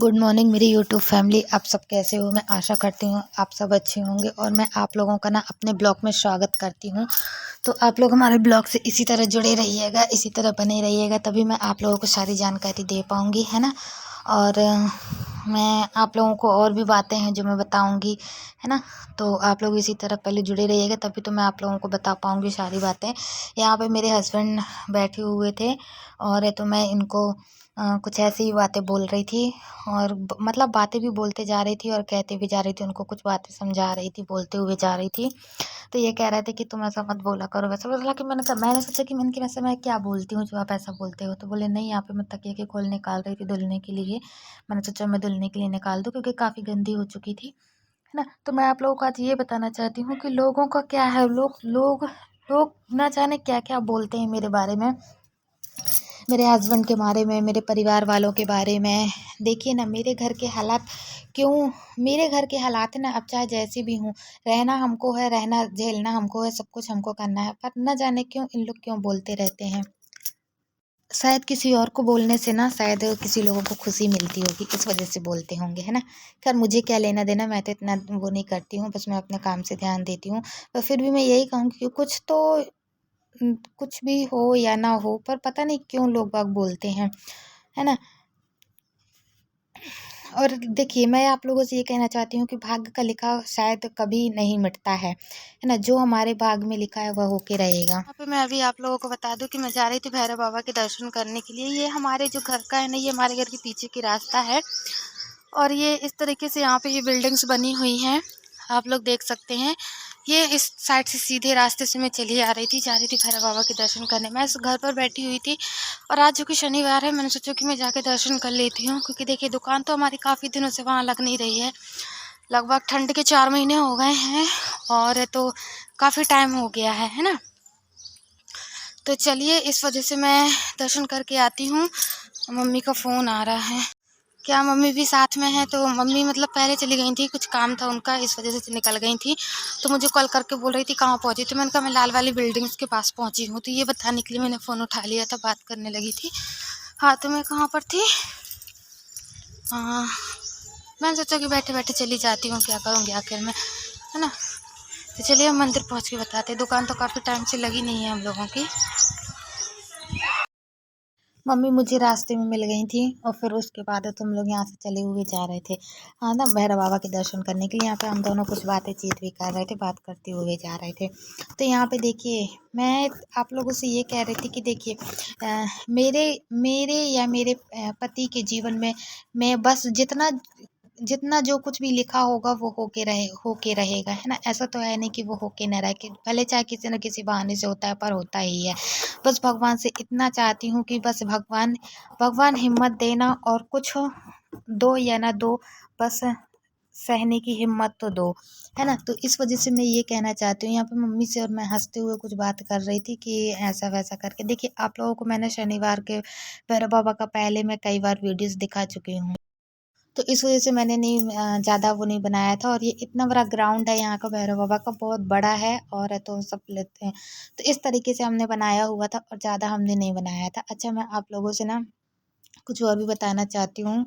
Good morning मेरी YouTube family. आप सब कैसे हो? मैं आशा करती हूँ आप सब अच्छे होंगे और मैं आप लोगों का ना अपने ब्लॉग में स्वागत करती हूँ। तो आप लोग हमारे ब्लॉग से इसी तरह जुड़े रहिएगा, इसी तरह बने रहिएगा, तभी मैं आप लोगों को सारी जानकारी दे पाऊँगी, है ना। और मैं आप लोगों को और भी बातें हैं जो मैं बताऊँगी, है ना। तो आप लोग इसी तरह पहले जुड़े रहिएगा, तभी तो मैं आप लोगों को बता पाऊँगी सारी बातें। यहाँ पे मेरे हस्बैंड बैठे हुए थे और तो मैं इनको कुछ ऐसी ही बातें बोल रही थी और मतलब बातें भी बोलते जा रही थी और कहते भी जा रही थी, उनको कुछ बातें समझा रही थी, बोलते हुए जा रही थी। तो ये कह रहे थे कि तुम ऐसा मत बोला करो, वैसा बोला। कि मैंने सोचा कि मैंने कि वैसे मैं क्या बोलती हूँ जो आप ऐसा बोलते हो। तो बोले नहीं, यहाँ पे मैं तकिए के खोल निकाल रही थी धुलने के लिए। मैंने सोचा मैं धुलने के लिए निकाल दूँ क्योंकि काफ़ी गंदी हो चुकी थी, है ना। तो मैं आप लोगों को आज ये बताना चाहती हूँ कि लोगों का क्या है, लोग लोग लोग ना जाने क्या क्या बोलते हैं मेरे बारे में, मेरे हस्बैंड के बारे में, मेरे परिवार वालों के बारे में। देखिए ना, मेरे घर के हालात क्यों, मेरे घर के हालात है ना, अब चाहे जैसे भी हूँ, रहना हमको है, रहना झेलना हमको है, सब कुछ हमको करना है। पर न जाने क्यों इन लोग क्यों बोलते रहते हैं। शायद किसी और को बोलने से ना, शायद किसी लोगों को खुशी मिलती होगी, इस वजह से बोलते होंगे, है ना। खैर मुझे क्या लेना देना, मैं तो इतना वो नहीं करती हूँ, बस मैं अपने काम से ध्यान देती हूँ। पर फिर भी मैं यही कहूँगी कि कुछ भी हो या ना हो, पर पता नहीं क्यों लोग बाग बोलते हैं, है ना। और देखिए, मैं आप लोगों से ये कहना चाहती हूँ कि भाग्य का लिखा शायद कभी नहीं मिटता है ना। जो हमारे भाग्य में लिखा है वह होके रहेगा। यहाँ पे मैं अभी आप लोगों को बता दूं कि मैं जा रही थी भैरव बाबा के दर्शन करने के लिए। ये हमारे जो घर का है ना, ये हमारे घर के पीछे की रास्ता है और ये इस तरीके से यहाँ पे ये बिल्डिंग्स बनी हुई हैं, आप लोग देख सकते हैं। ये इस साइड से सीधे रास्ते से मैं चली आ रही थी, जा रही थी भैरव बाबा के दर्शन करने। मैं इस घर पर बैठी हुई थी और आज जो कि शनिवार है, मैंने सोचा कि मैं जाके दर्शन कर लेती हूँ, क्योंकि देखिए दुकान तो हमारी काफ़ी दिनों से वहाँ लग नहीं रही है। लगभग ठंड के 4 महीने हो गए हैं और तो काफ़ी टाइम हो गया है ना। तो चलिए, इस वजह से मैं दर्शन करके आती हूँ। मम्मी का फ़ोन आ रहा है, क्या मम्मी भी साथ में है? तो मम्मी मतलब पहले चली गई थी, कुछ काम था उनका, इस वजह से निकल गई थी। तो मुझे कॉल करके बोल रही थी कहाँ पहुँची। तो मैंने कहा मैं लाल वाली बिल्डिंग्स के पास पहुँची हूँ। तो ये बताने के लिए मैंने फ़ोन उठा लिया था, बात करने लगी थी। हाँ, तो मैं कहाँ पर थी? हाँ, मैंने सोचा कि बैठे बैठे चली जाती हूँ, क्या करूँगी आखिर में, है ना। तो चलिए हम मंदिर पहुँच के बताते। दुकान तो काफ़ी टाइम से लगी नहीं है हम लोगों की। मम्मी मुझे रास्ते में मिल गई थी और फिर उसके बाद तुम लोग यहाँ से चले हुए जा रहे थे, हाँ ना, भैरव बाबा के दर्शन करने के लिए। यहाँ पे हम दोनों कुछ बातें चीत भी कर रहे थे, बात करते हुए जा रहे थे। तो यहाँ पे देखिए, मैं आप लोगों से ये कह रही थी कि देखिए, मेरे मेरे या मेरे पति के जीवन में मैं बस जितना जितना जो कुछ भी लिखा होगा वो होके रहेगा, है ना। ऐसा तो है नहीं कि वो होके न रहे, कि भले चाहे किसी न किसी बहाने से होता है, पर होता ही है। बस भगवान से इतना चाहती हूँ कि बस भगवान भगवान हिम्मत देना, और कुछ दो या ना दो, बस सहने की हिम्मत तो दो, है ना। तो इस वजह से मैं ये कहना चाहती हूँ। यहाँ पे मम्मी से और मैं हंसते हुए कुछ बात कर रही थी कि ऐसा वैसा करके। देखिए, आप लोगों को मैंने शनिवार के भैरव बाबा का पहले मैं कई बार वीडियोस दिखा चुकी हूँ, तो इस वजह से मैंने नहीं ज़्यादा वो नहीं बनाया था। और ये इतना बड़ा ग्राउंड है यहाँ का, भैरव बाबा का बहुत बड़ा है और तो सब लेते हैं। तो इस तरीके से हमने बनाया हुआ था और ज़्यादा हमने नहीं बनाया था। अच्छा, मैं आप लोगों से ना कुछ और भी बताना चाहती हूँ,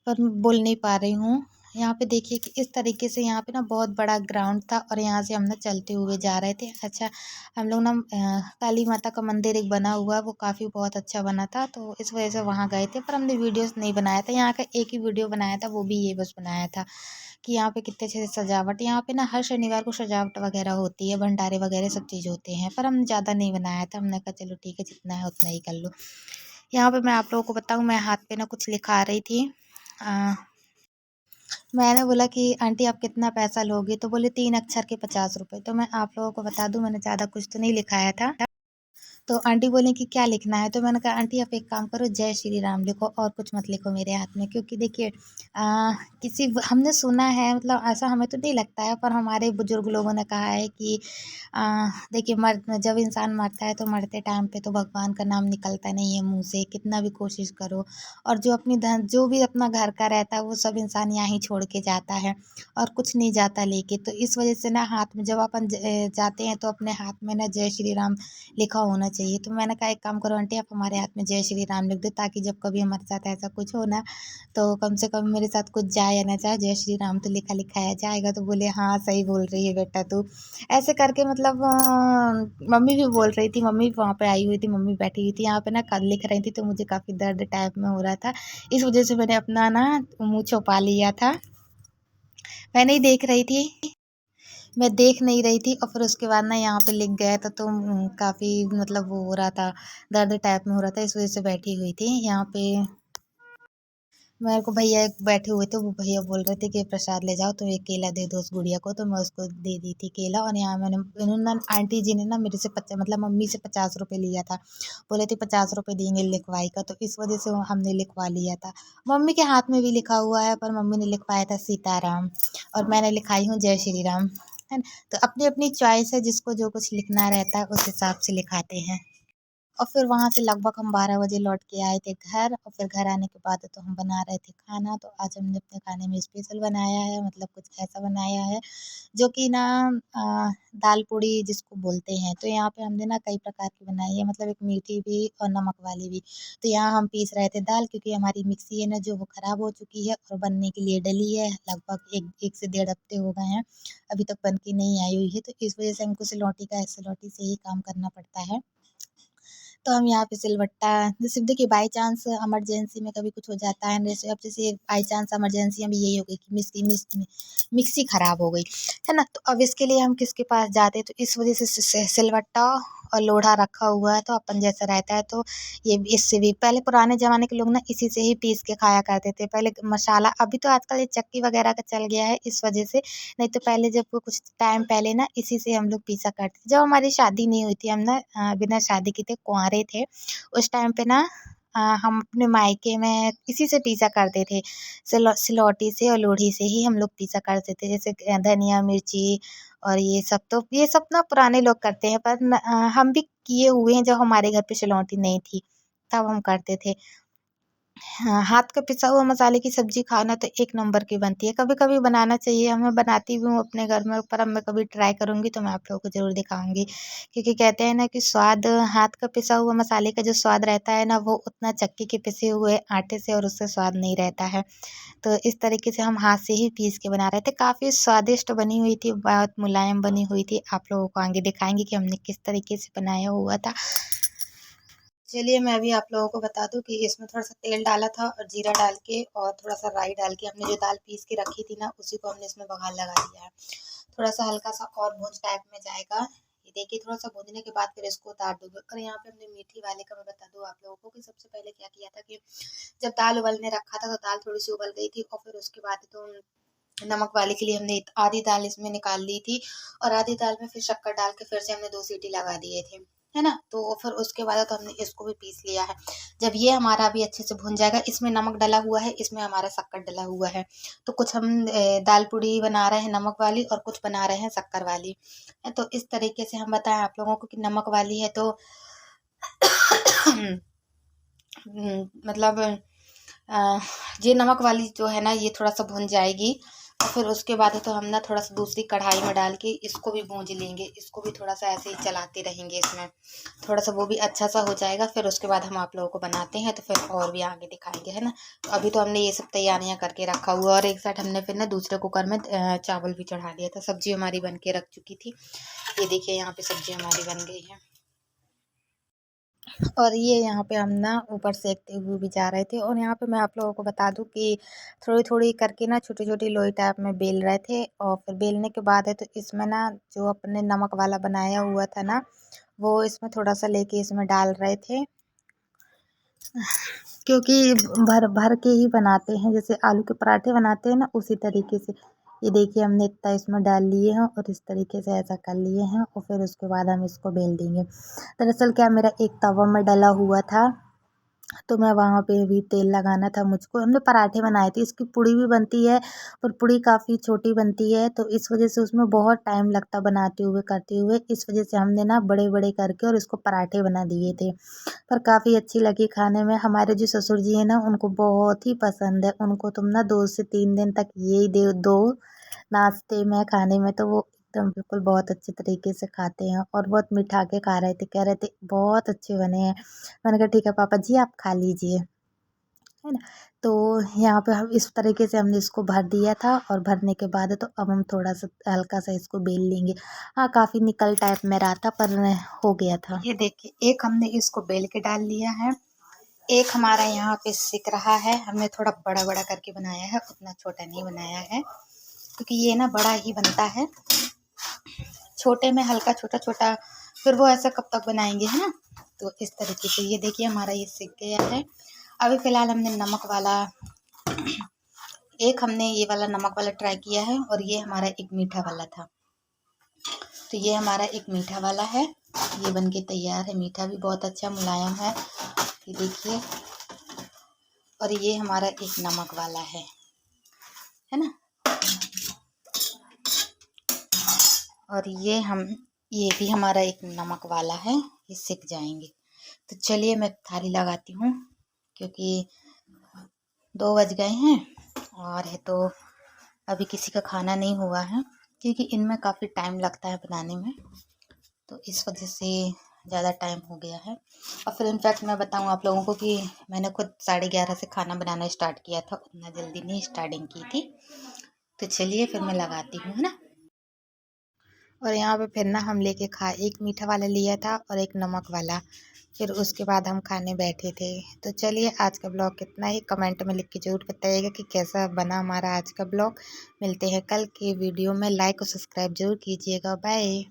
पर मैं बोल नहीं पा रही हूँ। यहाँ पे देखिए कि इस तरीके से यहाँ पे ना बहुत बड़ा ग्राउंड था और यहाँ से हम ना चलते हुए जा रहे थे। अच्छा, हम लोग ना काली माता का मंदिर एक बना हुआ है, वो काफ़ी बहुत अच्छा बना था, तो इस वजह से वहाँ गए थे। पर हमने वीडियोस नहीं बनाया था, यहाँ का एक ही वीडियो बनाया था, वो भी ये बस बनाया था कि यहाँ पे कितने अच्छे से सजावट। यहाँ पे ना हर शनिवार को सजावट वगैरह होती है, भंडारे वगैरह सब चीज़ होते हैं, पर हम ज़्यादा नहीं बनाया था। हमने कहा चलो ठीक है, जितना है उतना ही कर लो। यहाँ पे मैं आप लोगों को बताऊँ, मैं हाथ पे ना कुछ लिखा रही थी। मैंने बोला कि आंटी आप कितना पैसा लोगी? तो बोले 3 अक्षर के 50 रुपये। तो मैं आप लोगों को बता दूं, मैंने ज़्यादा कुछ तो नहीं लिखाया था। तो आंटी बोली कि क्या लिखना है? तो मैंने कहा आंटी आप एक काम करो, जय श्री राम लिखो और कुछ मत लिखो मेरे हाथ में। क्योंकि देखिए, किसी हमने सुना है, मतलब ऐसा हमें तो नहीं लगता है, पर हमारे बुजुर्ग लोगों ने कहा है कि देखिए, जब इंसान मरता है तो मरते टाइम पे तो भगवान का नाम निकलता नहीं है मुँह से, कितना भी कोशिश करो। और जो भी अपना घर का रहता है वो सब इंसान यहाँ ही छोड़ के जाता है और कुछ नहीं जाता लेके। तो इस वजह से ना हाथ में जब अपन जाते हैं तो अपने हाथ में ना जय श्री राम लिखा होना चाहिए। तो मैंने कहा एक काम करो आंटी, आप हमारे हाथ में जय श्री राम लिख दो, ताकि जब कभी हमारे साथ ऐसा कुछ हो ना, तो कम से कम मेरे साथ कुछ जाए या ना जाए, जय श्री राम तो लिखा लिखाया जाएगा। तो बोले हाँ सही बोल रही है बेटा तू। ऐसे करके मतलब मम्मी भी बोल रही थी, मम्मी भी वहाँ पे आई हुई थी, मम्मी बैठी हुई थी यहाँ पे ना, कल लिख रही थी। तो मुझे काफ़ी दर्द टाइप में हो रहा था, इस वजह से मैंने अपना ना मुँह छुपा लिया था। मैं नहीं देख रही थी, मैं देख नहीं रही थी। और फिर उसके बाद ना यहाँ पे लिख गया था, तो काफ़ी मतलब वो हो रहा था, दर्द टाइप में हो रहा था, इस वजह से बैठी हुई थी यहाँ पे। मेरे को भैया एक बैठे हुए थे, वो भैया बोल रहे थे कि प्रसाद ले जाओ, तो एक केला दे दो उस गुड़िया को। तो मैं उसको दे दी थी केला। और यहाँ मैंने इन्होंने आंटी जी ने ना मेरे से मतलब मम्मी से 50 रुपये लिया था, बोले थे 50 रुपये देंगे लिखवाई का। तो इस वजह से हमने लिखवा लिया था। मम्मी के हाथ में भी लिखा हुआ है, पर मम्मी ने लिखवाया था सीताराम, और मैंने लिखाई हूँ जय श्री राम, है ना। तो अपनी अपनी चॉइस है, जिसको जो कुछ लिखना रहता है उस हिसाब से लिखाते हैं। और फिर वहाँ से लगभग हम 12 बजे लौट के आए थे घर। और फिर घर आने के बाद तो हम बना रहे थे खाना। तो आज हमने अपने खाने में स्पेशल बनाया है, मतलब कुछ ऐसा बनाया है जो कि ना दाल पूड़ी जिसको बोलते हैं। तो यहाँ पे हमने ना कई प्रकार की बनाई है, मतलब एक मीठी भी और नमक वाली भी। तो यहाँ हम पीस रहे थे दाल, क्योंकि हमारी मिक्सी है ना जो वो ख़राब हो चुकी है और बनने के लिए डली है। लगभग एक से 1.5 हफ्ते हो गए हैं, अभी तक बन के नहीं आई हुई है। तो इस वजह से हमको सिलौटी से ही काम करना पड़ता है। तो हम यहाँ पे सिलवट्टा, जैसे देखिए बाई चांस इमरजेंसी में कभी कुछ हो जाता है, जैसे अब जैसे बाई चांस इमरजेंसी में यही हो गई कि मिक्सी ख़राब हो गई, है ना। तो अब इसके लिए हम किसके पास जाते हैं, तो इस वजह से सिलवट्टा और लोढ़ा रखा हुआ है, तो अपन जैसा रहता है। तो ये इससे भी पहले पुराने ज़माने के लोग ना इसी से ही पीस के खाया करते थे पहले मसाला। अभी तो आजकल ये चक्की वगैरह का चल गया है इस वजह से, नहीं तो पहले जब वो कुछ टाइम पहले ना इसी से हम लोग पीसा करते थे। जब हमारी शादी नहीं हुई थी, हम ना बिना शादी के थे, कुंवारे थे, उस टाइम पे ना हम अपने मायके में इसी से पीसा करते थे। सिलौटी से और लोढ़ी से ही हम लोग पीसा करते थे, जैसे धनिया मिर्ची और ये सब। तो ये सब ना पुराने लोग करते हैं, पर हम भी किए हुए हैं, जब हमारे घर पे सिलौटी नहीं थी तब हम करते थे। हाँ, हाथ का पिसा हुआ मसाले की सब्जी खाना तो एक नंबर की बनती है। कभी कभी बनाना चाहिए, मैं बनाती भी हूँ अपने घर में, पर अब मैं कभी ट्राई करूँगी तो मैं आप लोगों को ज़रूर दिखाऊंगी। क्योंकि कहते हैं ना कि स्वाद हाथ का पिसा हुआ मसाले का जो स्वाद रहता है ना, वो उतना चक्की के पिसे हुए आटे से और उससे स्वाद नहीं रहता है। तो इस तरीके से हम हाथ से ही पीस के बना रहे थे, काफ़ी स्वादिष्ट बनी हुई थी, बहुत मुलायम बनी हुई थी। आप लोगों को आगे दिखाएंगे कि हमने किस तरीके से बनाया हुआ था। चलिए मैं अभी आप लोगों को बता दूं कि इसमें थोड़ा सा तेल डाला था और जीरा डाल के और थोड़ा सा राई डाल के हमने जो दाल पीस के रखी थी ना, उसी को हमने इसमें बघार लगा दिया है। थोड़ा सा हल्का सा और भूंज टाइप में जाएगा, ये देखिए थोड़ा सा भूनने के बाद फिर इसको उतार दूंगी। और यहाँ पे हमने मीठी वाले का मैं बता दूं आप लोगों को कि सबसे पहले क्या किया था कि जब दाल उबलने रखा था, तो दाल थोड़ी सी उबल गई थी, और फिर उसके बाद तो नमक वाले के लिए हमने आधी दाल इसमें निकाल ली थी, और आधी दाल में फिर शक्कर डाल के फिर से हमने 2 सीटी लगा दिए थे, है ना। तो फिर उसके बाद तो हमने इसको भी पीस लिया है। जब ये हमारा भी अच्छे से भुन जाएगा, इसमें नमक डला हुआ है, इसमें हमारा शक्कर डला हुआ है। तो कुछ हम दाल पूड़ी बना रहे हैं नमक वाली, और कुछ बना रहे हैं शक्कर वाली। तो इस तरीके से हम बताएं आप लोगों को कि नमक वाली है तो मतलब अ, ये नमक वाली जो है ना, ये थोड़ा सा भुन जाएगी। और फिर उसके बाद तो हम ना थोड़ा सा दूसरी कढ़ाई में डाल के इसको भी भूंज लेंगे, इसको भी थोड़ा सा ऐसे ही चलाते रहेंगे, इसमें थोड़ा सा वो भी अच्छा सा हो जाएगा। फिर उसके बाद हम आप लोगों को बनाते हैं, तो फिर और भी आगे दिखाएंगे, है ना। तो अभी तो हमने ये सब तैयारियां करके रखा हुआ है, और एक साइड हमने फिर ना दूसरे कुकर में चावल भी चढ़ा दिया था। सब्जी हमारी बन के रख चुकी थी, ये देखिए यहाँ पे सब्जी हमारी बन गई है। और ये यहाँ पे हम ना ऊपर सेकते हुए भी जा रहे थे। और यहाँ पे मैं आप लोगों को बता दूं कि थोड़ी थोड़ी करके ना छोटी छोटी लोई टाइप में बेल रहे थे। और फिर बेलने के बाद है तो इसमें ना जो अपने नमक वाला बनाया हुआ था ना, वो इसमें थोड़ा सा लेके इसमें डाल रहे थे, क्योंकि भर भर के ही बनाते हैं, जैसे आलू के पराठे बनाते हैं ना, उसी तरीके से। ये देखिए हमने इतना इसमें डाल लिए हैं, और इस तरीके से ऐसा कर लिए हैं, और फिर उसके बाद हम इसको बेल देंगे। दरअसल क्या, मेरा एक तवा में डला हुआ था, तो मैं वहाँ पे भी तेल लगाना था मुझको। हमने पराठे बनाए थे, इसकी पूड़ी भी बनती है, पर पूड़ी काफ़ी छोटी बनती है, तो इस वजह से उसमें बहुत टाइम लगता बनाते हुए करते हुए। इस वजह से हमने ना बड़े बड़े करके और इसको पराठे बना दिए थे, पर काफ़ी अच्छी लगी खाने में। हमारे जो ससुर जी हैं ना, उनको बहुत ही पसंद है, उनको तुम ना 2 से 3 दिन तक यही दे दो नाश्ते में खाने में, तो वो तो हम बिल्कुल बहुत अच्छे तरीके से खाते हैं और बहुत मीठा के खा रहे थे, कह रहे थे बहुत अच्छे बने हैं। मैंने कहा ठीक है पापा जी आप खा लीजिए, है ना। तो यहाँ पे हम इस तरीके से हमने इसको भर दिया था और भरने के बाद तो अब हम थोड़ा सा हल्का सा इसको बेल लेंगे। हाँ काफ़ी निकल टाइप में रहा था पर हो गया था। ये देखिए एक हमने इसको बेल के डाल लिया है, एक हमारा यहाँ पे सिक रहा है। हमने थोड़ा बड़ा बड़ा करके बनाया है, उतना छोटा नहीं बनाया है क्योंकि ये ना बड़ा ही बनता है। छोटे में हल्का छोटा छोटा फिर वो ऐसा कब तक बनाएंगे, है ना। तो इस तरीके से ये देखिए हमारा ये सिक गया है। अभी फ़िलहाल हमने नमक वाला हमने ये वाला नमक वाला ट्राई किया है और ये हमारा एक मीठा वाला था। तो ये हमारा एक मीठा वाला है, ये बनके तैयार है। मीठा भी बहुत अच्छा मुलायम है, ये देखिए। और ये हमारा एक नमक वाला है ना। और ये भी हमारा एक नमक वाला है, ये सिक जाएंगे। तो चलिए मैं थाली लगाती हूँ क्योंकि 2 बज गए हैं और है तो अभी किसी का खाना नहीं हुआ है क्योंकि इनमें काफ़ी टाइम लगता है बनाने में, तो इस वजह से ज़्यादा टाइम हो गया है। और फिर इनफैक्ट मैं बताऊँ आप लोगों को कि मैंने खुद 11:30 से खाना बनाना स्टार्ट किया था, उतना जल्दी नहीं स्टार्टिंग की थी। तो चलिए फिर मैं लगाती हूँ, है ना। और यहाँ पे फिर ना हम लेके एक मीठा वाला लिया था और एक नमक वाला, फिर उसके बाद हम खाने बैठे थे। तो चलिए आज का ब्लॉग कितना ही कमेंट में लिख के ज़रूर बताइएगा कि कैसा बना हमारा आज का ब्लॉग। मिलते हैं कल के वीडियो में, लाइक और सब्सक्राइब जरूर कीजिएगा। बाय।